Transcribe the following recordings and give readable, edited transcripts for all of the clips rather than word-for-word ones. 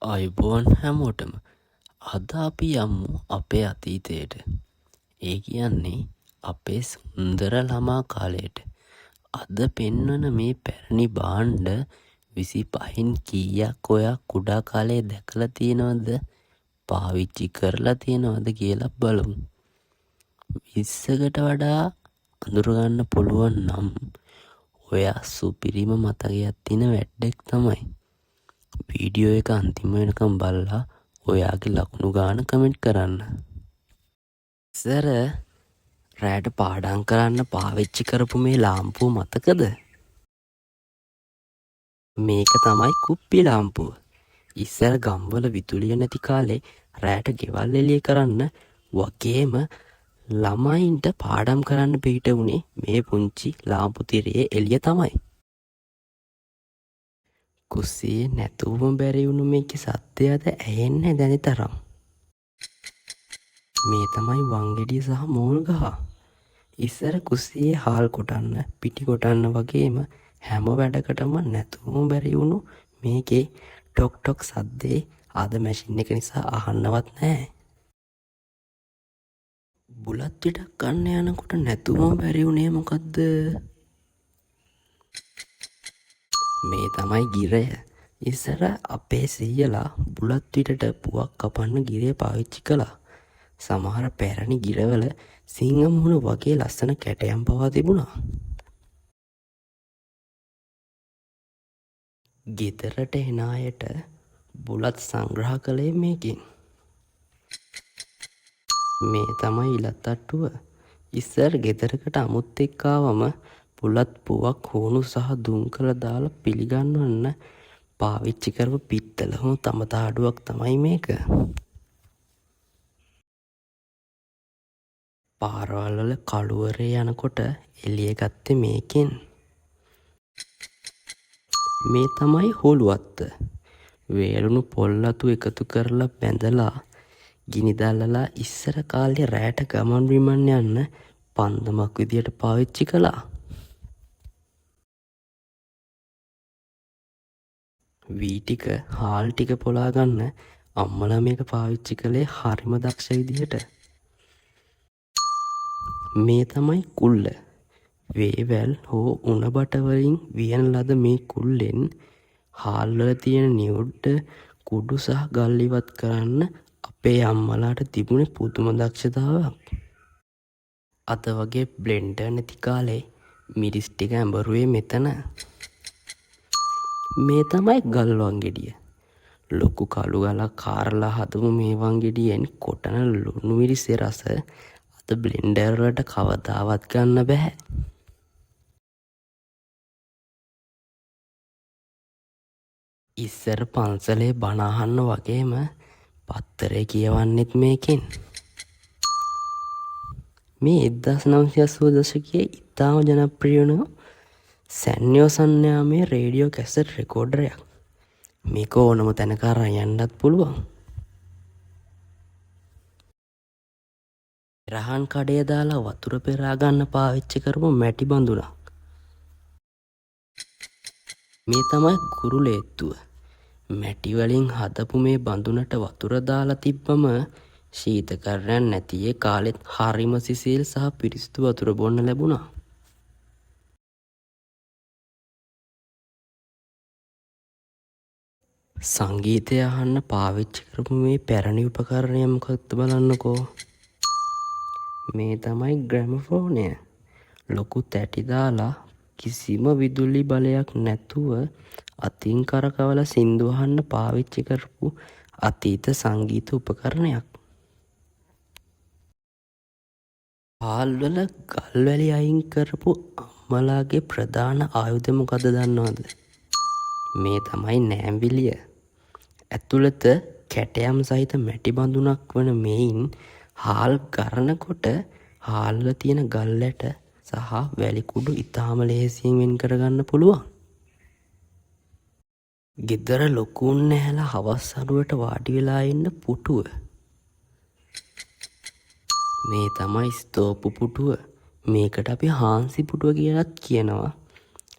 අයිබෝන් හැමෝටම අද අපි යම්මු අපේ අතීතයට. ඒ කියන්නේ අපේ සුන්දර ළමා කාලයට. අද පෙන්වන මේ පැරණි භාණ්ඩ 25න් කීයක් ඔයා කුඩා කාලේ දැකලා තියෙනවද? පාවිච්චි කරලා තියෙනවද කියලා බලමු. 20කට වඩා අඳුරගන්න පුළුවන් නම් ඔයා සුපිරිම මතකයක් තියෙන වැඩක් තමයි. වීඩියෝ එක අන්තිම වෙනකම් බලලා ඔයාගේ ලකුණු ගාන කමෙන්ට් කරන්න. ඉස්සර රෑට පාඩම් කරන්න පාවිච්චි කරපු මේ ලාම්පුව මතකද? මේක තමයි කුප්පි ලාම්පුව. ඉස්සර ගම්වල විදුලිය නැති කාලේ රෑට ගෙවල් එළිය කරන්න වගේම ළමයින්ට පාඩම් කරන්න පිට වුණේ මේ පුංචි ලාම්පු තිරයේ එළිය තමයි. කුස්සියේ නැතුවම බැරි වුණු මේකේ සත්‍යයද ඇහෙන්නේ දැනි තරම්. මේ තමයි වංගෙඩිය සහ මෝල් ගහ. ඉස්සර කුස්සියේ හාල් කොටන්න, පිටි කොටන්න වගේම හැම වැඩකටම නැතුවම බැරි වුණු මේකේ ටොක් ටොක් සද්දේ අද මැෂින් එක නිසා අහන්නවත් නැහැ. බුලත් පිටක් ගන්න යනකොට නැතුවම බැරි වුණේ මොකද්ද? මේ තමයි ගිරය. ඉස්සර අපේ සීයලා බුලත් පිටට පුවක් කපන්න ගිරය පාවිච්චි කළා. සමහර පැරණි ගිරවල සිංහ මුහුණ වගේ ලස්සන කැටයම් පවා තිබුණා. ගෙදරට එන අයට බුලත් සංග්‍රහ කළේ මේකෙන්. මේ තමයි ඉලත් අට්ටුව. ඉස්සර ගෙදරකට අමුත් එක්ක ආවම බුලත් පුවක් හුණු සහ දුම් කළ දාලා පිළිගන්වන්න පාවිච්චි කරපු පිත්තල හෝ තම තාඩුවක් තමයි මේක. පාරවල් වල කළුවරේ යනකොට එළිය ගත්තේ මේකෙන්. මේ තමයි හොළුවත්ත. වේලුණු පොල් අතු එකතු කරලා බැඳලා ගිනි දැල්ලලා ඉස්සර කාලේ රෑට ගමන් බිමන් යන්න පන්දමක් විදියට පාවිච්චි කළා. වී ටික හාල් ටික පොලා ගන්න අම්මලා මේක පාවිච්චි කළේ හරිම දක්ෂ විදියට. මේ තමයි කුල්ල. වේවැල් හෝ උණ බට වලින් වියන ලද මේ කුල්ලෙන් හාල් වල තියෙන නියුඩ්ඩ කුඩු සහ ගල් ඉවත් කරන්න අපේ අම්මලාට තිබුණේ පුදුම දක්ෂතාවයක්. අද වගේ බ්ලෙන්ඩර් නැති කාලේ මිරිස් ටික ඇඹරුවේ මෙතන. මේ තමයි ගල් වංගෙඩිය. ලොකු කළු ගලක් කාරලා හදමු මේ වංගෙඩියෙන් කොටන ලුණු මිරිස්සේ රස අද බ්ලෙන්ඩර් වලට කවදාවත් ගන්න බෑ. ඉස්සර පන්සලේ බණ අහන්න වගේම පත්තරේ කියවන්නෙත් මේකෙන්. මේ 1980 දශකයේ ඉතාම ජනප්‍රිය වුණු සැන්යෝ සන්යාමේ රේඩියෝ කැසට් රෙකෝඩරයක්. මේක ඕනම තැනක අරන් යන්නත් පුළුවන්. රහන් කඩේ දාලා වතුර පෙරා ගන්න පාවිච්චි කරපු මැටි බඳුනක්. මේ තමයි කුරුලේත්තුව. මැටි වලින් හදපු මේ බඳුනට වතුර දාලා තිබ්බම ශීතකරණයක් නැති ඒ කාලෙත් හරිම සිසිල් සහ පිරිසිදු වතුර බොන්න ලැබුණා. සංගීතය අහන්න පාවිච්චි කරපු මේ පැරණි උපකරණය මොකක්ද බලන්නකෝ. මේ තමයි ග්‍රැමෆෝනය. ලොකු තැටි දාලා කිසිම විදුලි බලයක් නැතුව අතින් කරකවල සින්දු අහන්න පාවිච්චි කරපු අතීත සංගීත උපකරණයක්. හාල්වල ගල් වැලි අයින් කරපු අම්මලාගේ ප්‍රධාන ආයුධ මොකද දන්නවද? මේ තමයි නෑම්විලිය. ඇතුළත කැටයම් සහිත මැටි බඳුනක් වන මෙයින් හාල් කරනකොට හාල්වල තියෙන ගල් ඇට සහ වැලි කුඩු ඉතාම ලේසියෙන් වෙන් කරගන්න පුළුවන්. ගෙදර ලොකුන් නැහැලා හවස් අරුවට වාඩි වෙලා ඉන්න පුටුව. මේ තමයි ස්තෝපු පුටුව. මේකට අපි හාන්සි පුටුව කියලාත් කියනවා.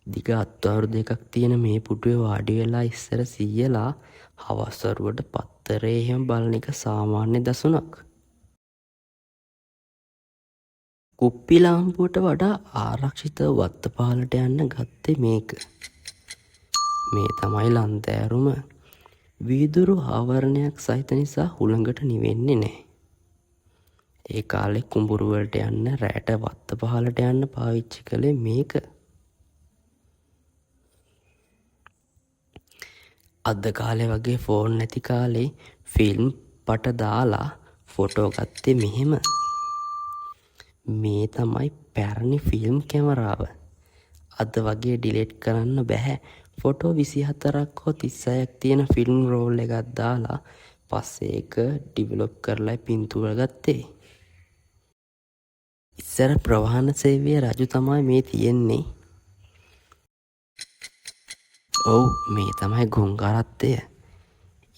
දිග අත්වාරු දෙකක් තියෙන මේ පුටුවේ වාඩි වෙලා ඉස්සර සීයලා හවස්වරුවට පත්තරේ එහෙම බලන එක සාමාන්‍ය දසුනක්. කුප්පි ලාම්පුවට වඩා ආරක්ෂිතව වත්තපාලට යන්න ගත්තේ මේක. මේ තමයි ලන්තෑරුම. වීදුරු ආවරණයක් සහිත නිසා හුළඟට නිවෙන්නේ නැහැ. ඒ කාලේ කුඹුරු වලට යන්න රැට වත්තපහලට යන්න පාවිච්චි කළේ මේක. අද කාලේ වගේ ෆෝන් නැති කාලේ ෆිල්ම් පට දාලා ෆොටෝ ගත්තේ මෙහෙම. මේ තමයි පැරණි ෆිල්ම් කැමරාව. අද වගේ ඩිලීට් කරන්න බෑ. ෆොටෝ 24ක් හෝ 36ක් තියෙන ෆිල්ම් රෝල් එකක් දාලා පස්සේ ඒක ඩිවෙලොප් කරලා පින්තූර ගත්තේ. ඉස්සර ප්‍රවාහන සේවය රජු තමයි මේ තියෙන්නේ. ඔව් මේ තමයි ගොංගරත්තය.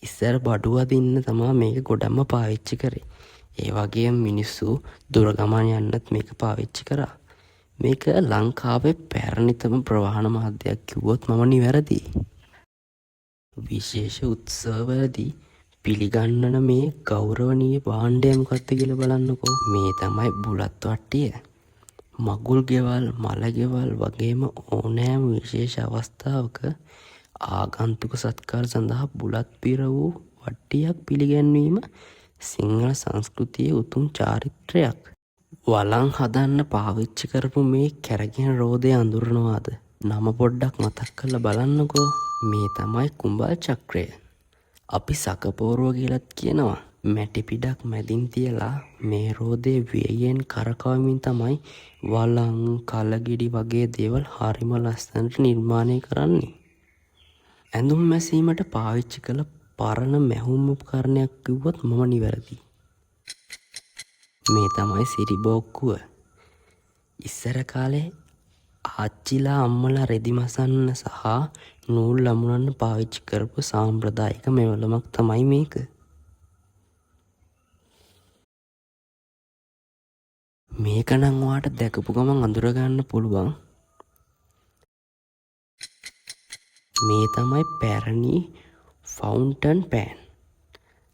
ඉස්සර බඩු අදින්න තමයි මේක ගොඩක්ම පාවිච්චි කරේ. ඒ වගේම මිනිස්සු දුර ගමන් යන්නත් මේක පාවිච්චි කරා. මේක ලංකාවේ පැරණිතම ප්‍රවාහන මාධ්‍යයක් කිව්වොත් මම නිවැරදියි. විශේෂ උත්සවවලදී පිළිගන්නන මේ ගෞරවනීය භාණ්ඩය මොකක්ද කියලා බලන්නකෝ. මේ තමයි බුලත් වට්ටිය. මගුල් ගෙවල්, මල ගෙවල් වගේම ඕනෑම විශේෂ අවස්ථාවක ආගන්තුක සත්කාර සඳහා බුලත් පිර වූ වට්ටියක් පිළිගැන්වීම සිංහල සංස්කෘතියේ උතුම් චාරිත්‍රයක්. වලං හදන්න පාවිච්චි කරපු මේ කැරගෙන රෝදය අඳුරනවාද? නම පොඩ්ඩක් මතක් කරලා බලන්නකෝ. මේ තමයි කුඹල් චක්‍රය. අපි සකපෝරුව කියලත් කියනවා. මැටි පිඩක් මැදින් තියලා මේ රෝදේ වේයෙන් කරකවමින් තමයි වලං, කලගෙඩි වගේ දේවල් හරිම ලස්සනට නිර්මාණය කරන්නේ. ඇඳුම් මැසීමට පාවිච්චි කළ පරණ මැහුම් උපකරණයක් කිව්වොත් මම නිවැරදියි. මේ තමයි සිරිබෝක්කුව. ඉස්සර කාලේ ආච්චිලා අම්මලා රෙදි මසන්න සහ නූල් ලමුනන්න පාවිච්චි කරපු සාම්ප්‍රදායික මෙවලමක් තමයි මේක. මේක නම් ඔයාට දැකපු ගමන් අඳුරගන්න පුළුවන්. මේ තමයි පැරණි ෆවුන්ටන් පෑන්.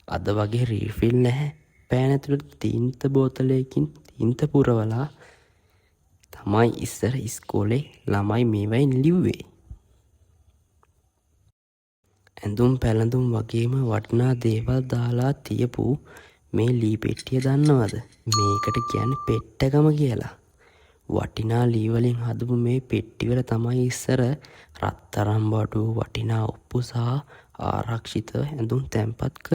අද වගේ රීෆිල් නැහැ. පෑන් ඇතුළට තීන්ත බෝතලයකින් තීන්ත පුරවලා තමයි ඉස්සර ඉස්කෝලේ ළමයි මේවයින් ලිව්වේ. ඇඳුම් පැළඳුම් වගේම වටිනා දේවල් දාලා තියපු මේ ලී පෙට්ටිය දන්නවද? මේකට කියන්නේ පෙට්ටගම කියලා. වටිනා ලී වලින් හදපු මේ පෙට්ටිවල තමයි ඉස්සර රත්තරන් බඩු, වටිනා ඔප්පු සහ ආරක්ෂිත ඇඳුම් තැන්පත් කර.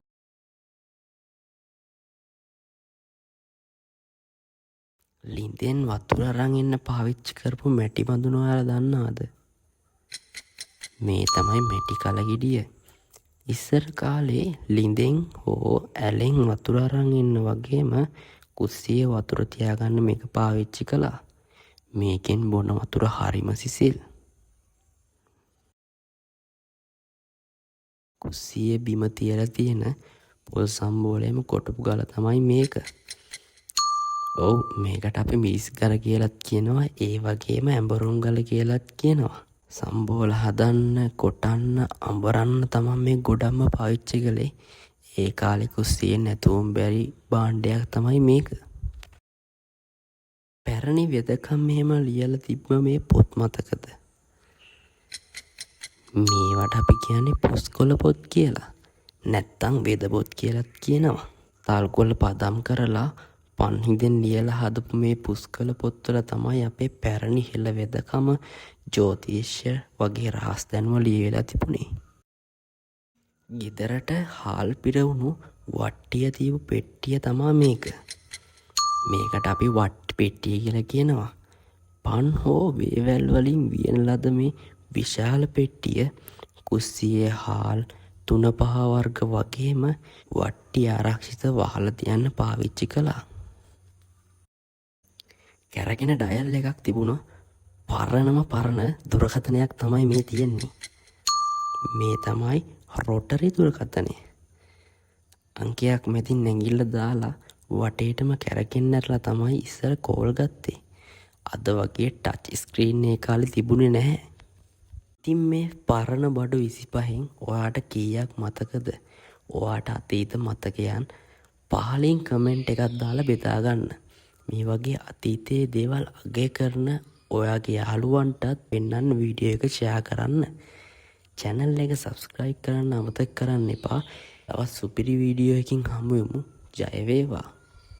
ලිඳෙන් වතුර අරන් එන්න පාවිච්චි කරපු මැටි බඳුන ඔයාලා දන්නවද? මේ තමයි මැටි කලගෙඩිය. ඉස්සර කාලේ ලිඳෙන් හෝ ඇලෙන් වතුර අරන් එන්න වගේම කුස්සියේ වතුර තියාගන්න මේක පාවිච්චි කළා. මේකෙන් බොන වතුර හරිම සිසිල්. කුස්සියේ බිම තියලා තියෙන පොල් සම්බෝලයම කොටපු ගල තමයි මේක. ඔව් මේකට අපි මිරිස් ගල කියලත් කියනවා. ඒ වගේම ඇඹරුම් ගල කියලත් කියනවා. සම්බෝල හදන්න, කොටන්න, අඹරන්න තමයි මේ ගොඩක්ම පාවිච්චි කළේ. ඒ කාලේ කුස්සියේ නැතුවම බැරි භාණ්ඩයක් තමයි මේක. පැරණි වෙදකම් මෙහෙම ලියලා තිබ්බ මේ පොත් මතකද? මේවට අපි කියන්නේ පුස්කොළ පොත් කියලා. නැත්තම් වෙද පොත් කියලාත් කියනවා. තල්කොළ පදම් කරලා පන්හිඳෙන් ලියලා හදපු මේ පුස්කොළ පොත්වල තමයි අපේ පැරණි හෙළ වෙදකම, ජ්‍යොතිෂ්‍ය වගේ රහස් දැනුම ලියවිලා තිබුණේ. ගෙදරට හාල් පිරවුණු වට්ටිය තියපු පෙට්ටිය තමයි මේක. මේකට අපි වට්ටි පෙට්ටිය කියලා කියනවා. පන් හෝ වේවැල් වලින් වියන ලද මේ විශාල පෙට්ටිය කුස්සියේ හාල්, තුන පහ වර්ග වගේම වට්ටි ආරක්ෂිත වහලා තියන්න පාවිච්චි කළා. කැරගෙන ඩයල් එකක් තිබුණා. පරණ දුරකථනයක් තමයි මේ තියෙන්නේ. මේ තමයි රොටරි දුරකථනය. අංකයක් මැදින් නැගිල්ල දාලා වටේටම කැරකෙන්නටලා තමයි ඉස්සර කෝල් ගත්තේ. අද වගේ ටච් ස්ක්‍රීන් ඒ කාලේ තිබුණේ නැහැ. ඉතින් මේ පරණ බඩු 25න් ඔයාට කීයක් මතකද? ඔයාට අතීත මතකයන් පහලින් කමෙන්ට් එකක් දාලා බෙදා ගන්න. මේ වගේ අතීතයේ දේවල් අගය කරන ඔයාගේ යාළුවන්ටත් පෙන්වන්න වීඩියෝ එක ෂෙයා කරන්න. channel එක subscribe කරන්න අමතක කරන්න එපා. තවත් සුපිරි වීඩියෝ එකකින් හමු වෙමු. ජය වේවා.